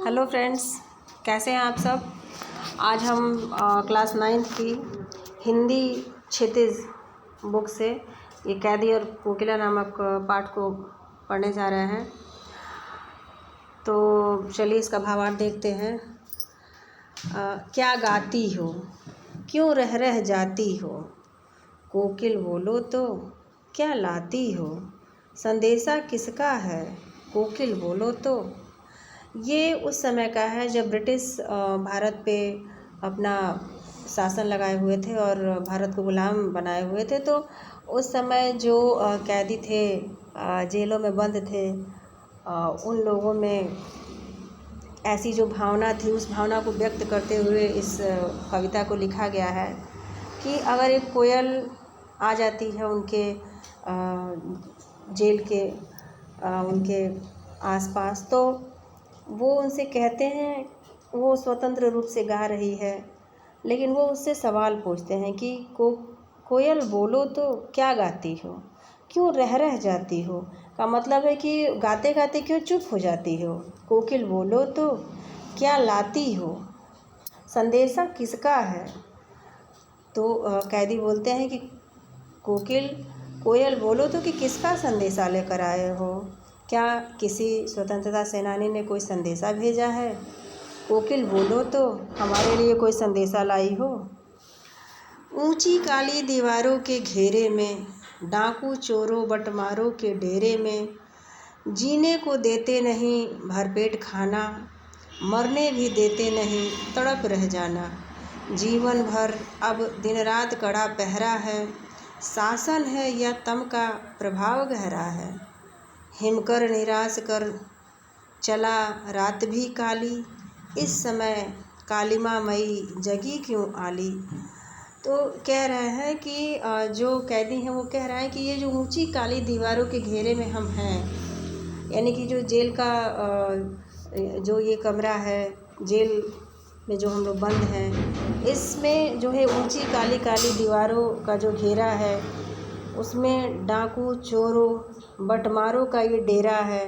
Hello friends, कैसे हैं आप सब। आज हम क्लास 9th की हिंदी क्षितिज बुक से ये कैदी और कोकिला नामक पाठ को पढ़ने जा रहे हैं। तो चलिए इसका भावार्थ देखते हैं। क्या गाती हो, क्यों रह रह जाती हो, कोकिल बोलो तो क्या लाती हो, संदेशा किसका है, कोकिल बोलो तो। ये उस समय का है जब ब्रिटिश भारत पे अपना शासन लगाए हुए थे और भारत को गुलाम बनाए हुए थे। तो उस समय जो कैदी थे, जेलों में बंद थे, उन लोगों में ऐसी जो भावना थी, उस भावना को व्यक्त करते हुए इस कविता को लिखा गया है कि अगर एक कोयल आ जाती है उनके जेल के उनके आसपास, तो वो उनसे कहते हैं, वो स्वतंत्र रूप से गा रही है, लेकिन वो उससे सवाल पूछते हैं कि कोयल बोलो तो क्या गाती हो, क्यों रह रह जाती हो। का मतलब है कि गाते गाते क्यों चुप हो जाती हो, कोकिल बोलो तो क्या लाती हो, संदेशा किसका है। तो कैदी बोलते हैं कि कोयल बोलो तो कि किसका संदेशा लेकर आए हो, क्या किसी स्वतंत्रता सेनानी ने कोई संदेशा भेजा है, कोकिल बोलो तो हमारे लिए कोई संदेशा लाई हो। ऊंची काली दीवारों के घेरे में, डाकू चोरों बटमारों के डेरे में, जीने को देते नहीं भरपेट खाना, मरने भी देते नहीं तड़प रह जाना। जीवन भर अब दिन रात कड़ा पहरा है, शासन है या तम का प्रभाव गहरा है। हिमकर निराश कर चला रात भी काली, इस समय कालिमा मई जगी क्यों आली। तो कह रहे हैं कि जो कैदी हैं वो कह रहे हैं कि ये जो ऊंची काली दीवारों के घेरे में हम हैं, यानी कि जो जेल का जो ये कमरा है, जेल में जो हम लोग बंद हैं, इसमें जो है ऊंची काली काली दीवारों का जो घेरा है, उसमें डाकू चोरों बटमारों का ये डेरा है।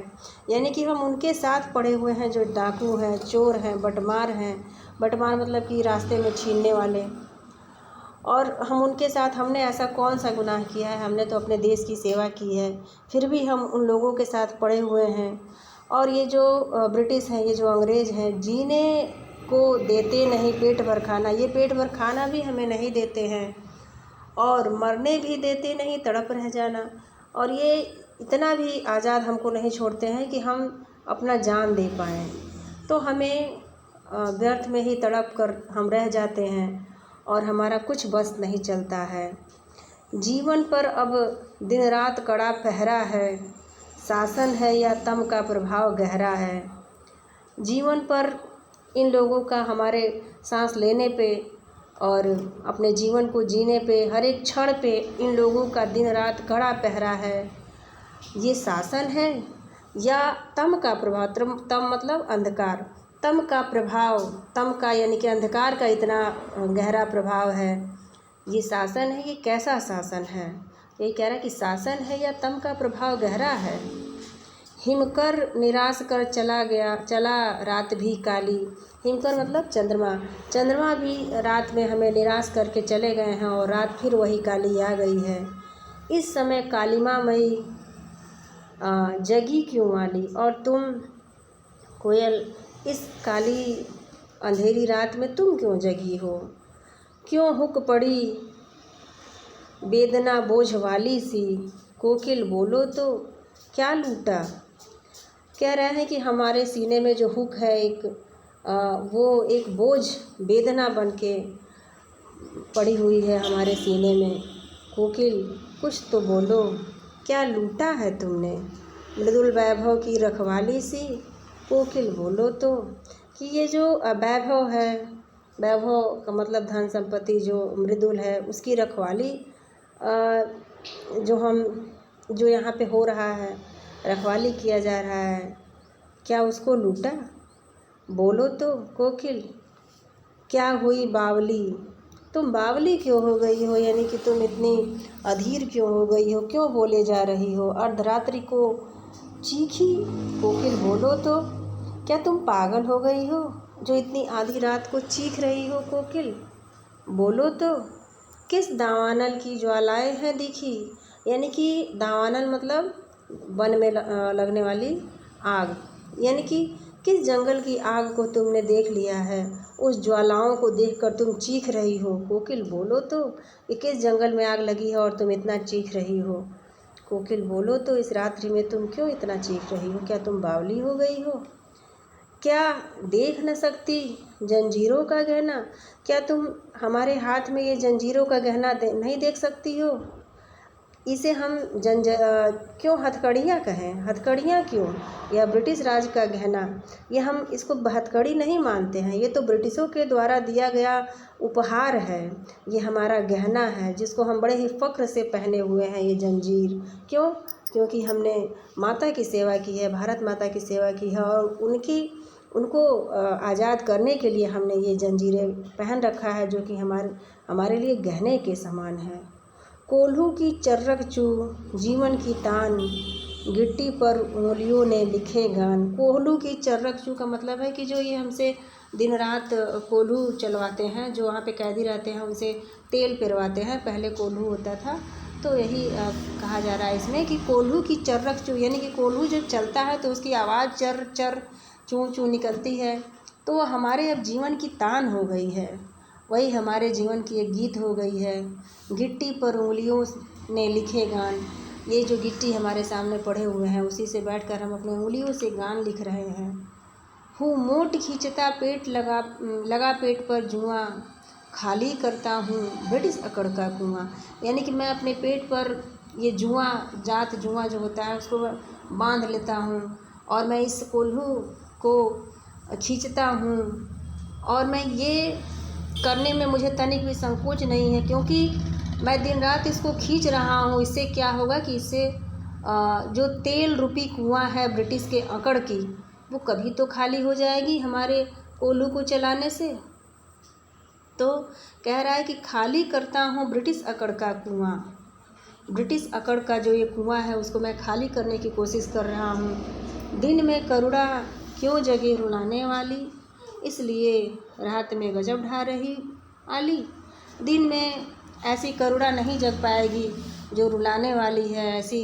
यानी कि हम उनके साथ पड़े हुए हैं जो डाकू हैं, चोर हैं, बटमार हैं। बटमार मतलब कि रास्ते में छीनने वाले। और हम उनके साथ, हमने ऐसा कौन सा गुनाह किया है, हमने तो अपने देश की सेवा की है, फिर भी हम उन लोगों के साथ पड़े हुए हैं। और ये जो ब्रिटिश हैं, ये जो अंग्रेज़ हैं, जीने को देते नहीं पेट भर खाना, ये पेट भर खाना भी हमें नहीं देते हैं और मरने भी देते नहीं तड़प रह जाना। और ये इतना भी आज़ाद हमको नहीं छोड़ते हैं कि हम अपना जान दे पाएँ। तो हमें व्यर्थ में ही तड़प कर हम रह जाते हैं और हमारा कुछ बस नहीं चलता है। जीवन पर अब दिन रात कड़ा पहरा है, शासन है या तम का प्रभाव गहरा है। जीवन पर इन लोगों का हमारे सांस लेने पे और अपने जीवन को जीने पे, हर एक क्षण पे इन लोगों का दिन रात कड़ा पहरा है। ये शासन है या तम का प्रभाव, तम मतलब अंधकार, तम का प्रभाव, तम का यानी कि अंधकार का इतना गहरा प्रभाव है। ये शासन है, ये कैसा शासन है, ये कह रहा है कि शासन है या तम का प्रभाव गहरा है। हिमकर निराश कर चला रात भी काली। हिमकर मतलब चंद्रमा, चंद्रमा भी रात में हमें निराश करके चले गए हैं और रात फिर वही काली आ गई है। इस समय कालिमा मई जगी क्यों आली। और तुम कोयल, इस काली अंधेरी रात में तुम क्यों जगी हो, क्यों हुक पड़ी वेदना बोझ वाली सी, कोकिल बोलो तो क्या लूटा। कह रहे हैं कि हमारे सीने में जो हुक है, वो एक बोझ वेदना बन के पड़ी हुई है हमारे सीने में। कोकिल कुछ तो बोलो, क्या लूटा है तुमने, मृदुल वैभव की रखवाली सी, कोकिल बोलो तो। कि ये जो वैभव है, वैभव का मतलब धन संपत्ति, जो मृदुल है उसकी रखवाली जो यहाँ पे हो रहा है, रखवाली किया जा रहा है, क्या उसको लूटा, बोलो तो कोकिल। क्या हुई बावली, तुम बावली क्यों हो गई हो, यानी कि तुम इतनी अधीर क्यों हो गई हो, क्यों बोले जा रही हो। अर्धरात्रि को चीखी, कोकिल बोलो तो क्या तुम पागल हो गई हो जो इतनी आधी रात को चीख रही हो कोकिल? बोलो तो, किस दावानल की ज्वालाएं हैं दिखी? यानी कि दावानल मतलब वन में लगने वाली आग, यानी कि किस जंगल की आग को तुमने देख लिया है? उस ज्वालाओं को देखकर तुम चीख रही हो कोकिल? बोलो तो, कि किस जंगल में आग लगी है और तुम इतना चीख रही हो? कोकिल बोलो तो, इस रात्रि में तुम क्यों इतना चीख रही हो? क्या तुम बावली हो गई हो? क्या देख न सकती जंजीरों का गहना? क्या तुम हमारे हाथ में ये जंजीरों का गहना नहीं देख सकती हो? इसे हम क्यों हथकड़ियाँ कहें? हथकड़ियाँ क्यों? यह ब्रिटिश राज का गहना, ये हम इसको हथकड़ी नहीं मानते हैं। ये तो ब्रिटिशों के द्वारा दिया गया उपहार है। ये हमारा गहना है जिसको हम बड़े ही फ़ख्र से पहने हुए हैं। ये जंजीर क्यों? क्योंकि हमने माता की सेवा की है, भारत माता की सेवा की है और उनको आज़ाद करने के लिए हमने ये जंजीरें पहन रखा है, जो कि हमारे लिए गहने के समान है। कोल्हू की चर्रक चू जीवन की तान, गिट्टी पर उंगलियों ने लिखे गान। कोल्हू की चर्रक चू का मतलब है कि जो ये हमसे दिन रात कोल्हू चलवाते हैं, जो वहाँ पे कैदी रहते हैं उनसे तेल पिरवाते हैं। पहले कोल्हू होता था, तो यही कहा जा रहा है इसमें कि कोल्हू की चर्रक चू, यानी कि कोल्हू जब चलता है तो उसकी आवाज़ चर चर चूँ चूँ निकलती है। तो वो हमारे अब जीवन की तान हो गई है, वही हमारे जीवन की एक गीत हो गई है। गिट्टी पर उंगलियों ने लिखे गान, ये जो गिट्टी हमारे सामने पड़े हुए हैं उसी से बैठकर हम अपनी उंगलियों से गान लिख रहे हैं। हूँ मोट खींचता पेट लगा पेट पर जुआं, खाली करता हूँ ब्रिटिश अकड़ का कुआं। यानी कि मैं अपने पेट पर ये जुआं जो होता है उसको बांध लेता हूँ और मैं इस कोल्हू को खींचता हूँ, और मैं ये करने में मुझे तनिक भी संकोच नहीं है, क्योंकि मैं दिन रात इसको खींच रहा हूँ। इससे क्या होगा कि इससे जो तेल रूपी कुआं है ब्रिटिश के अकड़ की, वो कभी तो खाली हो जाएगी हमारे कोल्हू को चलाने से। तो कह रहा है कि खाली करता हूँ ब्रिटिश अकड़ का कुआं, ब्रिटिश अकड़ का जो ये कुआं है उसको मैं खाली करने की कोशिश कर रहा हूँ। दिन में करुणा क्यों जगे रुलाने वाली, इसलिए रात में गजब ढा रही आली। दिन में ऐसी करुणा नहीं जग पाएगी जो रुलाने वाली है, ऐसी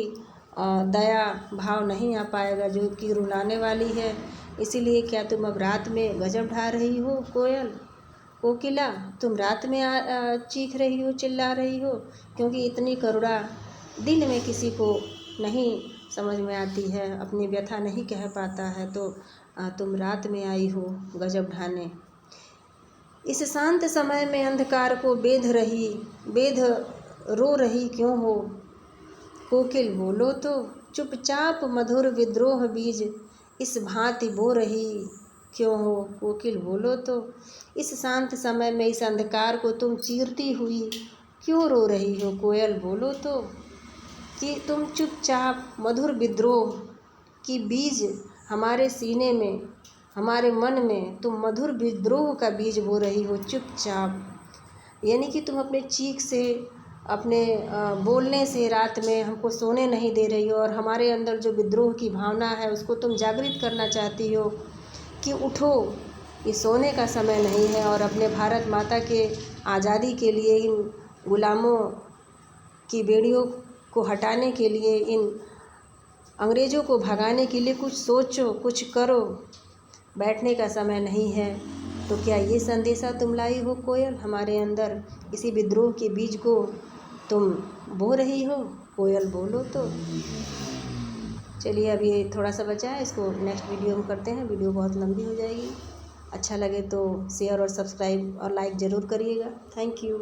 दया भाव नहीं आ पाएगा जो कि रुलाने वाली है। इसीलिए क्या तुम अब रात में गजब ढा रही हो कोकिला? तुम रात में चीख रही हो, चिल्ला रही हो, क्योंकि इतनी करुणा दिन में किसी को नहीं समझ में आती है, अपनी व्यथा नहीं कह पाता है। तो तुम रात में आई हो गजब ढाने। इस शांत समय में अंधकार को बेध रो रही क्यों हो कोकिल? बोलो तो, चुपचाप मधुर विद्रोह बीज इस भांति बो रही क्यों हो कोकिल? बोलो तो, इस शांत समय में इस अंधकार को तुम चीरती हुई क्यों रो रही हो कोयल? बोलो तो, कि तुम चुपचाप मधुर विद्रोह की बीज हमारे सीने में, हमारे मन में तुम मधुर विद्रोह का बीज बो रही हो चुपचाप। यानी कि तुम अपने चीख से, अपने बोलने से रात में हमको सोने नहीं दे रही हो, और हमारे अंदर जो विद्रोह की भावना है उसको तुम जागृत करना चाहती हो कि उठो, ये सोने का समय नहीं है, और अपने भारत माता के आज़ादी के लिए, इन गुलामों की बेड़ियों को हटाने के लिए, इन अंग्रेज़ों को भगाने के लिए कुछ सोचो, कुछ करो, बैठने का समय नहीं है। तो क्या ये संदेशा तुम लाई हो कोयल? हमारे अंदर इसी विद्रोह के बीज को तुम बो रही हो कोयल? बोलो तो। चलिए अब ये थोड़ा सा बचा है, इसको नेक्स्ट वीडियो में करते हैं, वीडियो बहुत लंबी हो जाएगी। अच्छा लगे तो शेयर और सब्सक्राइब और लाइक ज़रूर करिएगा। Thank you.